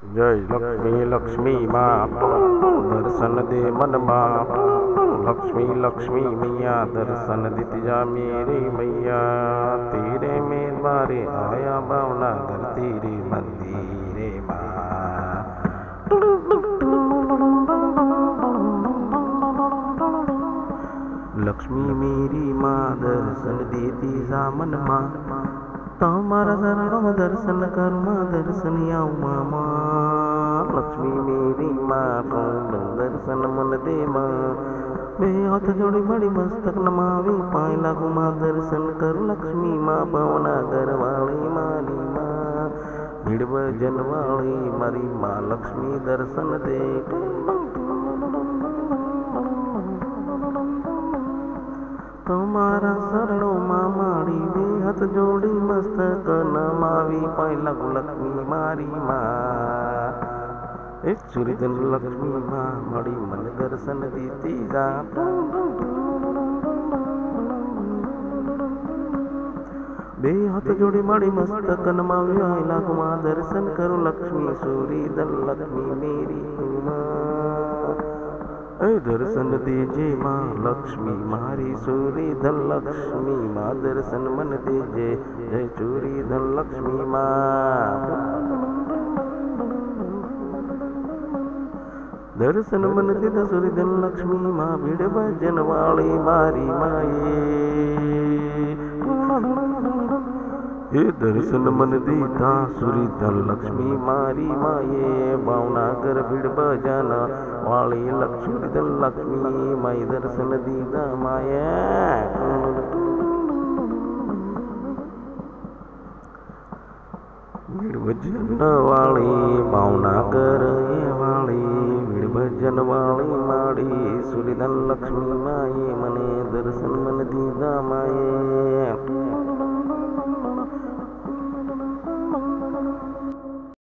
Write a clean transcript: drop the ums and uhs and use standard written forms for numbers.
जय लक्ष्मी लक्ष्मी माँ दर्शन दे मन माँ। लक्ष्मी लक्ष्मी मैया दर्शन दी जा मेरी मैया। तेरे में बारे आया भावना घर तेरे मंदिरे माँ। लक्ष्मी मेरी माँ दर्शन देती जा मन माँ। तुम्हारा शरणों दर्शन करूँ माँ दर्शन आऊँ मामा। लक्ष्मी मेरी माँ दर्शन मन दे माँ। मैं हाथ जोड़ी बड़ी मस्तक नमावी पाए लागू माँ दर्शन करूँ। लक्ष्मी माँ पवना घर वाली मारी माँ। भीड़ भजन वाली मारी माँ लक्ष्मी दर्शन दे। तुम्हारा शरणों माँ मारी वे हाथ जोड़ी मस्तक नमावी पाए लागू लक्ष्मी मारी माँ। एक सूर्यजन लक्ष्मी माँ मड़ी मन दर्शन दीती जा। बे हाथ जोड़ी मड़ी मस्तक नमावी पाए लागू माँ दर्शन करो। लक्ष्मी सूर्यजन लक्ष्मी मेरी माँ। दर्शन दीजे माँ लक्ष्मी मारी सूरी धन लक्ष्मी माँ दर्शन मन दीजे। जय चूरी धन लक्ष्मी माँ दर्शन मन दीदा सूरी धन लक्ष्मी माँ। भीड़ भजन वाली मारी माए। हे दर्शन मन दीदा सूरी धन लक्ष्मी मारी माए। भावना कर भीड़ भजन वाली लक्ष्मी धन लक्ष्मी माई दर्शन दीदा माया। भीड़ भजन वाली भावना कर ये वाली भीड़ भजन वाली माड़ी सूरी धन लक्ष्मी माए। मने दर्शन मन दीदा माए।